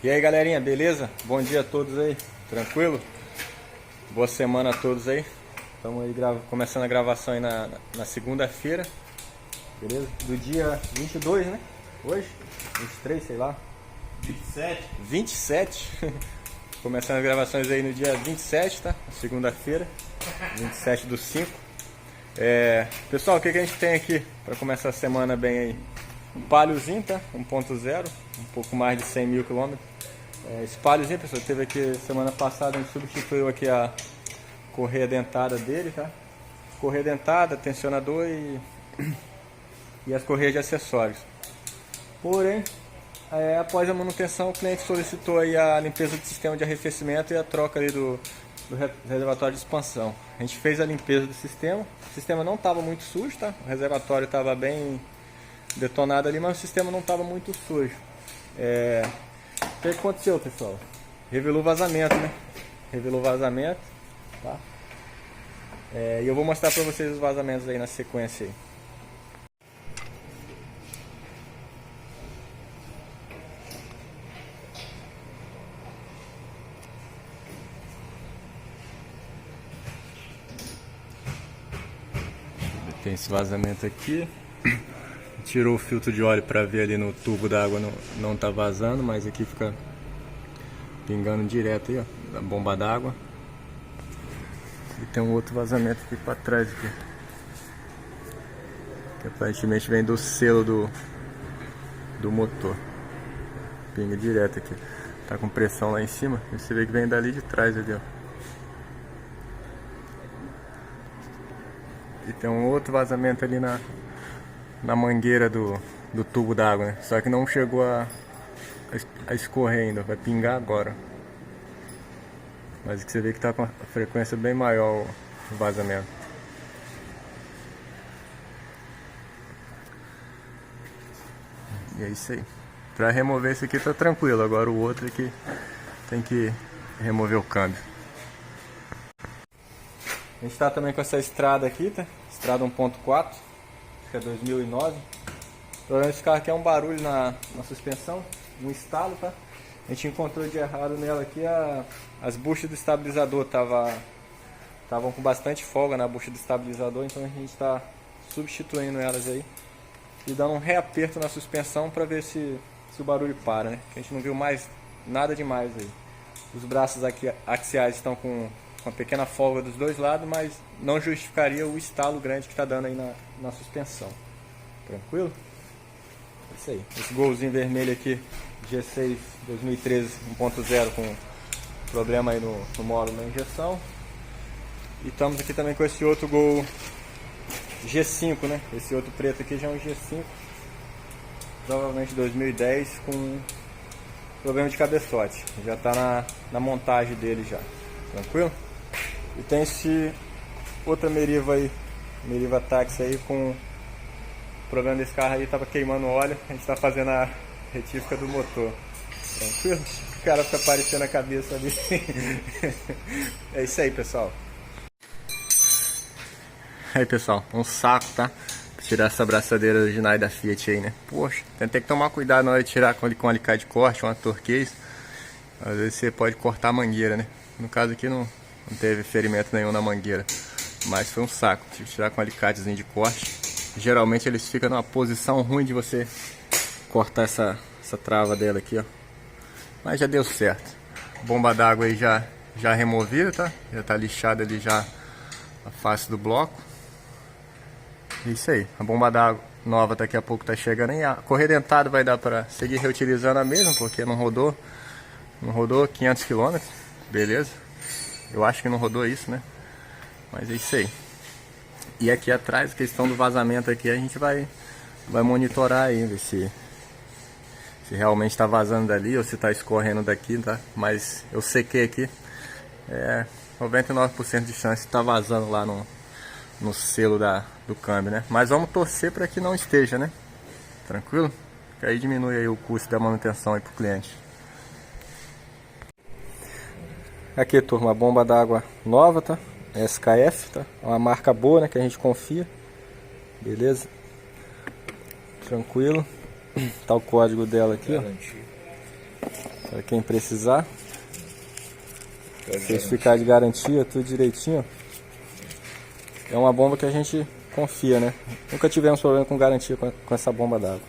E aí galerinha, beleza? Bom dia a todos aí, tranquilo? Boa semana a todos aí. Estamos aí começando a gravação aí na segunda-feira, beleza? Do dia 22, né? Hoje? 23, sei lá. 27. 27. Começando as gravações aí no dia 27, tá? Segunda-feira, 27/5. Pessoal, o que a gente tem aqui para começar a semana bem aí? Um Paliozinho, tá? 1.0, um pouco mais de 100 mil quilômetros. Esse Paliozinho, pessoal, teve aqui semana passada, a gente substituiu aqui a correia dentada dele, tá? Correia dentada, tensionador e as correias de acessórios. Porém, após a manutenção, o cliente solicitou aí a limpeza do sistema de arrefecimento e a troca ali do reservatório de expansão. A gente fez a limpeza do sistema. O sistema não estava muito sujo, tá? O reservatório estava bem detonado ali, mas o sistema não estava muito sujo. O que aconteceu, pessoal? Revelou vazamento, né? Revelou vazamento, tá? E eu vou mostrar para vocês os vazamentos aí na sequência aí. Tem esse vazamento aqui. Tirou o filtro de óleo para ver ali no tubo da água, não tá vazando, mas aqui fica pingando direto aí, ó, da bomba d'água. E tem um outro vazamento aqui para trás aqui, que aparentemente vem do selo do motor. Pinga direto aqui. Tá com pressão lá em cima, e você vê que vem dali de trás ali, ó. E tem um outro vazamento ali na mangueira do tubo d'água, né? Só que não chegou a escorrer ainda, vai pingar agora. Mas que você vê que tá com a frequência bem maior o vazamento. E é isso aí. Pra remover esse aqui tá tranquilo, agora o outro aqui tem que remover o câmbio. A gente tá também com essa estrada aqui, tá? Estrada 1.4, que é 2009. O problema desse carro aqui é um barulho na suspensão, um estalo, tá? A gente encontrou de errado nela aqui, as buchas do estabilizador estavam com bastante folga na bucha do estabilizador, então a gente está substituindo elas aí e dando um reaperto na suspensão para ver se o barulho para, né? A gente não viu mais nada demais aí. Os braços aqui axiais estão com uma pequena folga dos dois lados, mas não justificaria o estalo grande que está dando aí na suspensão. Tranquilo? É isso aí. Esse golzinho vermelho aqui, G6 2013 1.0, com problema aí no módulo da injeção. E estamos aqui também com esse outro Gol G5, né? Esse outro preto aqui já é um G5, provavelmente 2010, com problema de cabeçote. Já está na montagem dele já. Tranquilo? E tem esse outra Meriva aí, Meriva Táxi aí, com o problema desse carro aí, tava queimando óleo, a gente tá fazendo a retífica do motor. Tranquilo? O cara fica aparecendo a cabeça ali. É isso aí, pessoal. Aí, pessoal, um saco, tá? Pra tirar essa abraçadeira original da Fiat aí, né? Poxa, tem que tomar cuidado na hora de tirar com alicate de corte, uma torquês. Às vezes você pode cortar a mangueira, né? No caso aqui não teve ferimento nenhum na mangueira, mas foi um saco. Tive que tirar com um alicatezinho de corte. Geralmente eles ficam numa posição ruim de você cortar essa trava dela aqui, ó. Mas já deu certo. Bomba d'água aí já removida, tá? Já tá lixada ali já a face do bloco. Isso aí. A bomba d'água nova daqui a pouco tá chegando aí. A correia dentada vai dar para seguir reutilizando a mesma, porque não rodou 500 km. Beleza? Eu acho que não rodou isso, né? Mas é isso aí. E aqui atrás, a questão do vazamento aqui, a gente vai monitorar aí, ver se realmente está vazando dali ou se está escorrendo daqui, tá? Mas eu sequei aqui, 99% de chance de estar vazando lá no selo do câmbio, né? Mas vamos torcer para que não esteja, né? Tranquilo? Que aí diminui aí o custo da manutenção aí pro cliente. Aqui, turma, a bomba d'água nova, tá? SKF, tá? É uma marca boa, né? Que a gente confia. Beleza? Tranquilo. Tá o código dela aqui, ó. para quem precisar. Certificado de garantia, tudo direitinho. É uma bomba que a gente confia, né? Nunca tivemos problema com garantia com essa bomba d'água.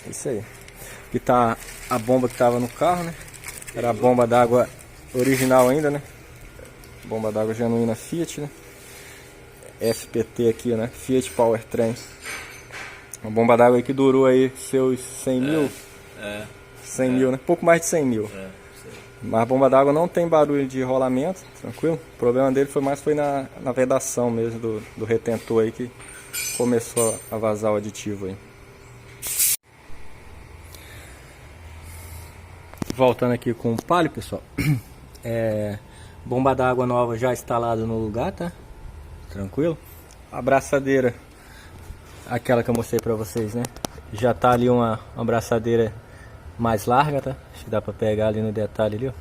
É isso aí. Aqui tá a bomba que tava no carro, né? Era a bomba d'água original ainda, né? Bomba d'água genuína Fiat, né? FPT aqui, né? Fiat Powertrain. Uma bomba d'água aí que durou aí seus 100 mil. 100 mil, né? Pouco mais de 100 mil. Mas a bomba d'água não tem barulho de rolamento, tranquilo. O problema dele foi na vedação mesmo do retentor aí que começou a vazar o aditivo aí. Voltando aqui com o Palio, pessoal. Bomba d'água nova já instalada no lugar, tá? Tranquilo. A abraçadeira, aquela que eu mostrei pra vocês, né? Já tá ali uma abraçadeira mais larga, tá? Acho que dá pra pegar ali no detalhe ali, ó.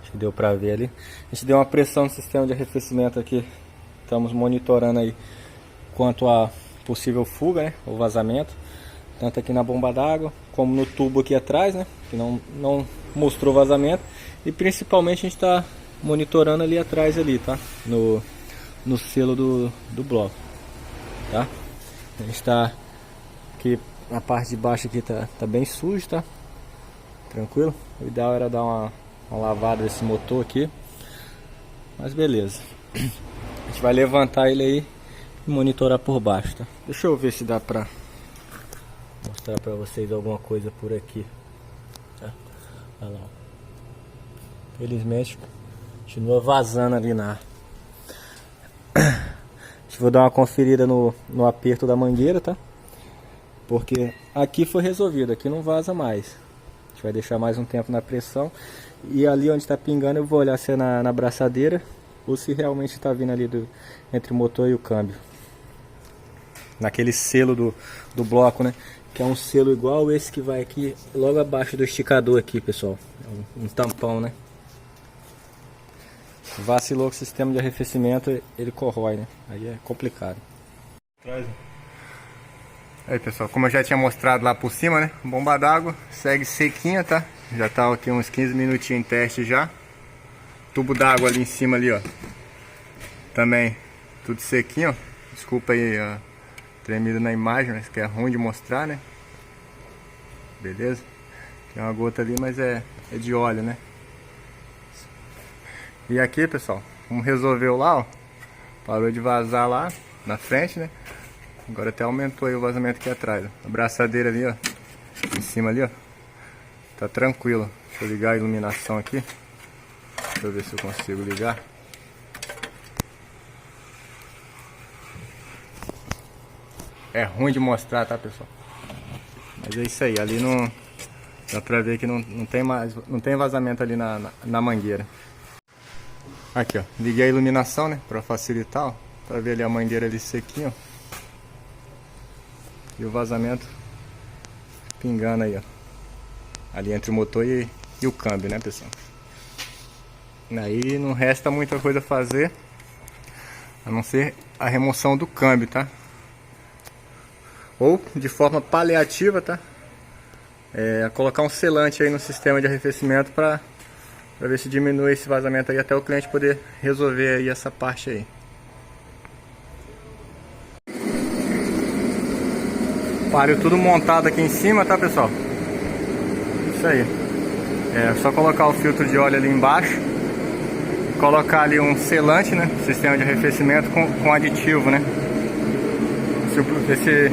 Acho que deu pra ver ali. A gente deu uma pressão no sistema de arrefecimento aqui. Estamos monitorando aí quanto a possível fuga, né? Ou vazamento. Tanto aqui na bomba d'água, como no tubo aqui atrás, né? Que não mostrou vazamento. E principalmente a gente está monitorando ali atrás ali, tá? No selo do bloco, tá? A gente está aqui na parte de baixo aqui tá bem sujo, tá? Tranquilo? O ideal era dar uma lavada desse motor aqui. Mas beleza. A gente vai levantar ele aí e monitorar por baixo, tá? Deixa eu ver se dá pra mostrar pra vocês alguma coisa por aqui, tá? Olha lá. Felizmente continua vazando ali vou dar uma conferida no aperto da mangueira, tá? Porque aqui foi resolvido, aqui não vaza mais. A gente vai deixar mais um tempo na pressão. E ali onde está pingando eu vou olhar se é na abraçadeira ou se realmente está vindo ali entre o motor e o câmbio. Naquele selo do bloco, né? Que é um selo igual esse que vai aqui logo abaixo do esticador aqui, pessoal. É um tampão, né? Vacilou com o sistema de arrefecimento, ele corrói, né? Aí é complicado. Aí, pessoal, como eu já tinha mostrado lá por cima, né? Bomba d'água segue sequinha, tá? Já tá aqui uns 15 minutinhos em teste já. Tubo d'água ali em cima ali, ó. Também tudo sequinho, ó. Desculpa aí a tremida na imagem, mas que é ruim de mostrar, né? Beleza? Tem uma gota ali, mas é de óleo, né? E aqui, pessoal, como resolveu lá, ó, parou de vazar lá na frente, né? Agora até aumentou aí o vazamento aqui atrás, ó. A braçadeira ali, ó, em cima ali, ó, tá tranquilo. Deixa eu ligar a iluminação aqui. Deixa eu ver se eu consigo ligar. É ruim de mostrar, tá, pessoal? Mas é isso aí, ali não dá pra ver que não tem vazamento ali na mangueira. Aqui, ó, liguei a iluminação, né, pra facilitar, ó, pra ver ali a mangueira ali sequinha, ó. E o vazamento pingando aí, ó, ali entre o motor e o câmbio, né, pessoal? Aí não resta muita coisa a fazer, a não ser a remoção do câmbio, tá? Ou de forma paliativa, tá? Colocar um selante aí no sistema de arrefecimento para ver se diminui esse vazamento aí até o cliente poder resolver aí essa parte aí. Palio tudo montado aqui em cima, tá, pessoal? Isso aí. É só colocar o filtro de óleo ali embaixo. Colocar ali um selante, né? Sistema de arrefecimento com aditivo, né? Esse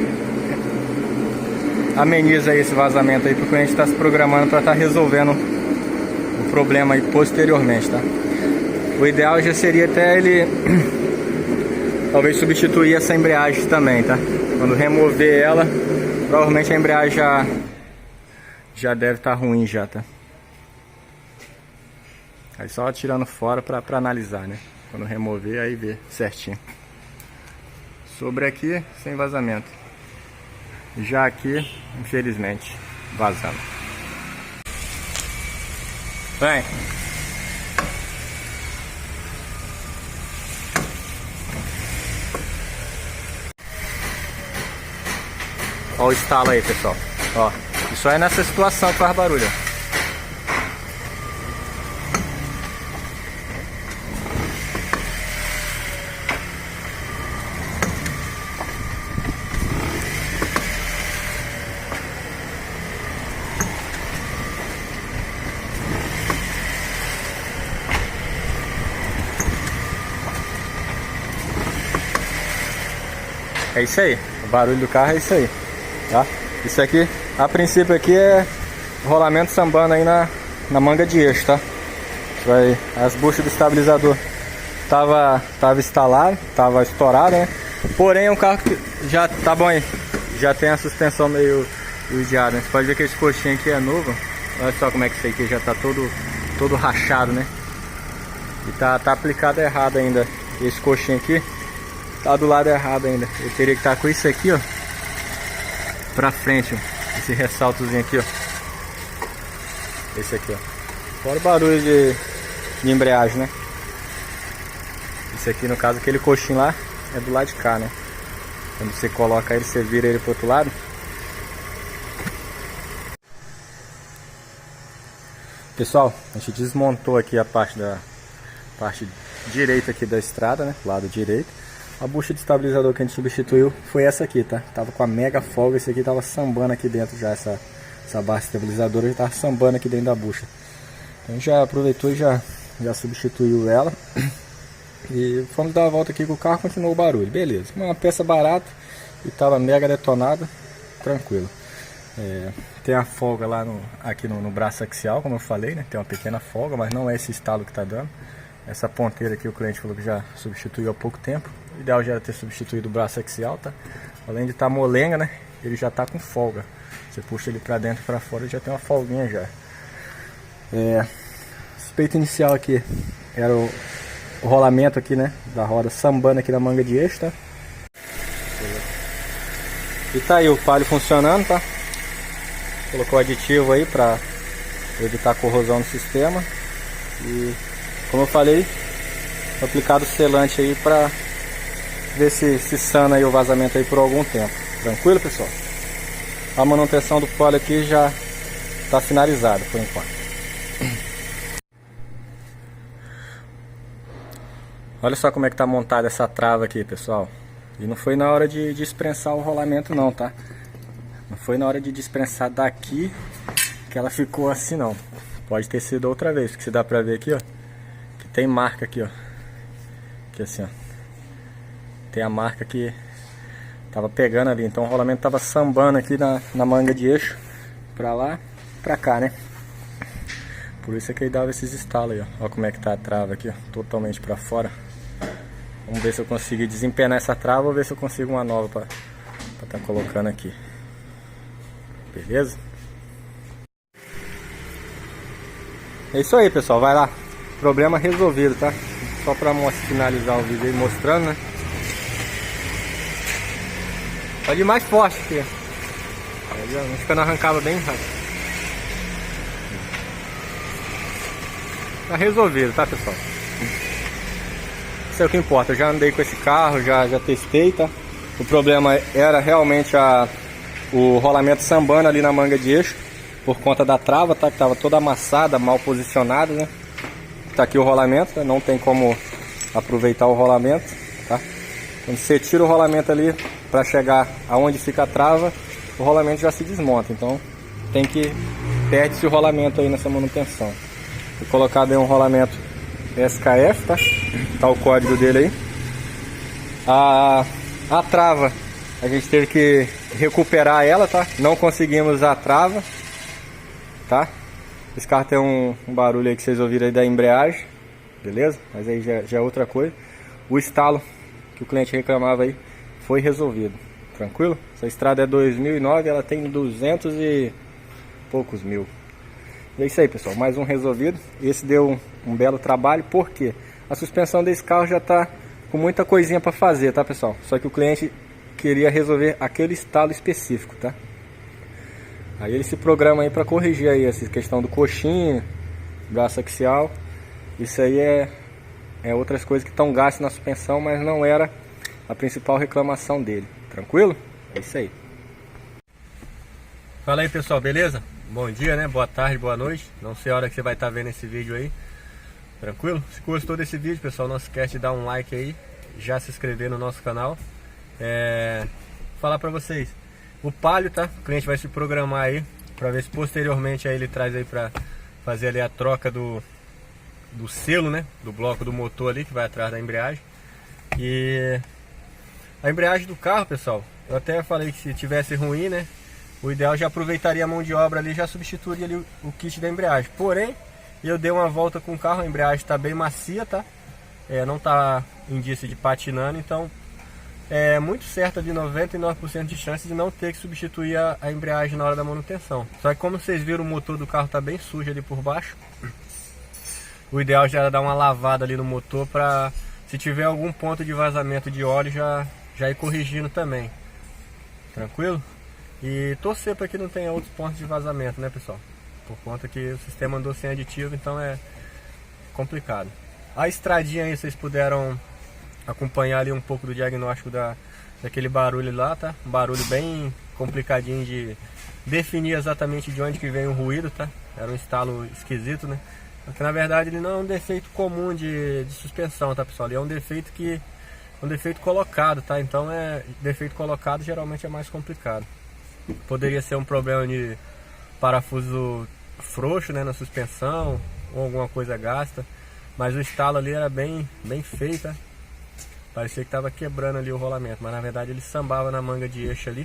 ameniza aí esse vazamento aí, porque a gente está se programando para estar resolvendo o problema aí posteriormente, tá? O ideal já seria até ele talvez substituir essa embreagem também, tá? Quando remover ela, provavelmente a embreagem já deve estar ruim já, tá? Aí só tirando fora para analisar, né? Quando remover, aí ver certinho. Sobre aqui, sem vazamento. Já aqui, infelizmente, vazando. Vem. Ó o estalo aí, pessoal. Ó, isso é nessa situação que faz barulho. É isso aí, o barulho do carro é isso aí, tá? Isso aqui, a princípio aqui é rolamento sambando aí na manga de eixo, tá? As buchas do estabilizador tava instalado, tava estourada, né? Porém é um carro que já tá bom aí, já tem a suspensão meio judiada, né? Você pode ver que esse coxinho aqui é novo, olha só como é que isso aqui já tá todo rachado, né? E tá aplicado errado ainda, esse coxinho aqui tá do lado errado ainda. Eu teria que estar com isso aqui, ó, pra frente, ó. Esse ressaltozinho aqui, ó. Esse aqui, ó. Fora o barulho de embreagem, né? Esse aqui, no caso, aquele coxinho lá é do lado de cá, né? Quando você coloca ele, você vira ele pro outro lado. Pessoal, a gente desmontou aqui a parte direita aqui da estrada, né? Lado direito. A bucha de estabilizador que a gente substituiu foi essa aqui, tá? Tava com a mega folga, esse aqui tava sambando aqui dentro já, essa barra estabilizadora já tava sambando aqui dentro da bucha. Então a gente já aproveitou e já substituiu ela. E fomos dar a volta aqui com o carro, continuou o barulho, beleza. Uma peça barata e tava mega detonada, tranquilo. Tem a folga lá aqui no braço axial, como eu falei, né? Tem uma pequena folga, mas não é esse estalo que tá dando. Essa ponteira aqui o cliente falou que já substituiu há pouco tempo. O ideal já era ter substituído o braço axial, tá? Além de estar molenga, né? Ele já tá com folga. Você puxa ele pra dentro e pra fora, já tem uma folguinha já. Suspeito inicial aqui era o rolamento aqui, né? Da roda sambando aqui na manga de eixo, tá? E tá aí o palio funcionando, tá? Colocou aditivo aí pra evitar corrosão no sistema. E como eu falei, aplicado selante aí pra ver se sana aí o vazamento aí por algum tempo. Tranquilo, pessoal? A manutenção do palio aqui já está finalizada por enquanto. Olha só como é que tá montada essa trava aqui, pessoal. E não foi na hora de desprensar o rolamento não, tá? Não foi na hora de desprensar daqui que ela ficou assim não. Pode ter sido outra vez, porque você dá pra ver aqui, ó. Que tem marca aqui, ó. Aqui assim, ó. Tem a marca que tava pegando ali. Então o rolamento tava sambando aqui na manga de eixo. Pra lá, pra cá, né? Por isso é que ele dava esses estalos aí, ó. Olha como é que tá a trava aqui, ó. Totalmente pra fora. Vamos ver se eu consigo desempenar essa trava ou ver se eu consigo uma nova pra tá colocando aqui. Beleza? É isso aí, pessoal. Vai lá. Problema resolvido, tá? Só pra finalizar o vídeo aí mostrando, né? Pode ir mais forte aqui. Acho que eu não arrancava bem rápido. Tá resolvido, tá, pessoal? Isso é o que importa. Eu já andei com esse carro, já testei, tá? O problema era realmente o rolamento sambando ali na manga de eixo, por conta da trava, tá? Que tava toda amassada, mal posicionada, né? Tá aqui o rolamento, tá? Não tem como aproveitar o rolamento, tá? Quando você tira o rolamento ali para chegar aonde fica a trava, o rolamento já se desmonta. Então perde-se o rolamento aí nessa manutenção. Vou colocar aí um rolamento SKF, tá? Tá o código dele aí. A trava, a gente teve que recuperar ela, tá? Não conseguimos usar a trava, tá? Esse carro tem um barulho aí que vocês ouviram aí da embreagem, beleza? Mas aí já é outra coisa. O estalo que o cliente reclamava aí foi resolvido, tranquilo? Essa estrada é 2009, ela tem 200 e poucos mil. E é isso aí, pessoal, mais um resolvido. Esse deu um belo trabalho, porque a suspensão desse carro já tá com muita coisinha para fazer, tá, pessoal? Só que o cliente queria resolver aquele estalo específico, tá? Aí ele se programa aí para corrigir aí essa questão do coxinho, braço axial. Isso aí é outras coisas que estão gastas na suspensão, mas não era a principal reclamação dele. Tranquilo? É isso aí. Fala aí pessoal, beleza? Bom dia, né? Boa tarde, boa noite. Não sei a hora que você vai estar vendo esse vídeo aí. Tranquilo? Se gostou desse vídeo, pessoal, não se esquece de dar um like aí, já se inscrever no nosso canal. Falar pra vocês, o Palio, tá? O cliente vai se programar aí pra ver se posteriormente aí ele traz aí pra fazer ali a troca do selo, né? Do bloco do motor ali que vai atrás da embreagem. E a embreagem do carro, pessoal, eu até falei que se tivesse ruim, né? O ideal já aproveitaria a mão de obra ali, já substituiria ali o kit da embreagem. Porém, eu dei uma volta com o carro, a embreagem está bem macia, tá? Não está indício de patinando, então é muito certa de 99% de chance de não ter que substituir a embreagem na hora da manutenção. Só que como vocês viram, o motor do carro está bem sujo ali por baixo. O ideal já era dar uma lavada ali no motor para, se tiver algum ponto de vazamento de óleo, já ir corrigindo também. Tranquilo? E torcer para que não tenha outros pontos de vazamento, né, pessoal? Por conta que o sistema andou sem aditivo, então é complicado. A estradinha aí, vocês puderam acompanhar ali um pouco do diagnóstico daquele barulho lá, tá? Um barulho bem complicadinho de definir exatamente de onde que vem o ruído, tá? Era um estalo esquisito, né? Porque na verdade ele não é um defeito comum de suspensão, tá, pessoal? Ele é um defeito colocado, tá? Então defeito colocado geralmente é mais complicado. Poderia ser um problema de parafuso frouxo, né, na suspensão, ou alguma coisa gasta, mas o estalo ali era bem feio, tá? Parecia que estava quebrando ali o rolamento, mas na verdade ele sambava na manga de eixo ali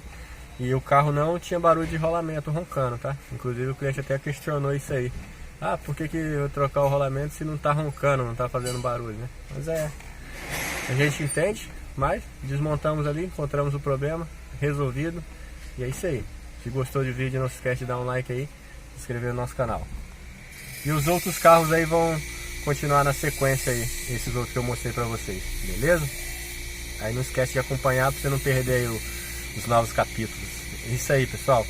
e o carro não tinha barulho de rolamento roncando, tá? Inclusive o cliente até questionou isso aí. Ah, por que eu trocar o rolamento se não tá roncando, não tá fazendo barulho, né? Mas a gente entende, mas desmontamos ali, encontramos o problema, resolvido. E é isso aí. Se gostou do vídeo, não se esquece de dar um like aí, se inscrever no nosso canal. E os outros carros aí vão continuar na sequência aí, esses outros que eu mostrei pra vocês, beleza? Aí não esquece de acompanhar pra você não perder aí os novos capítulos. É isso aí, pessoal.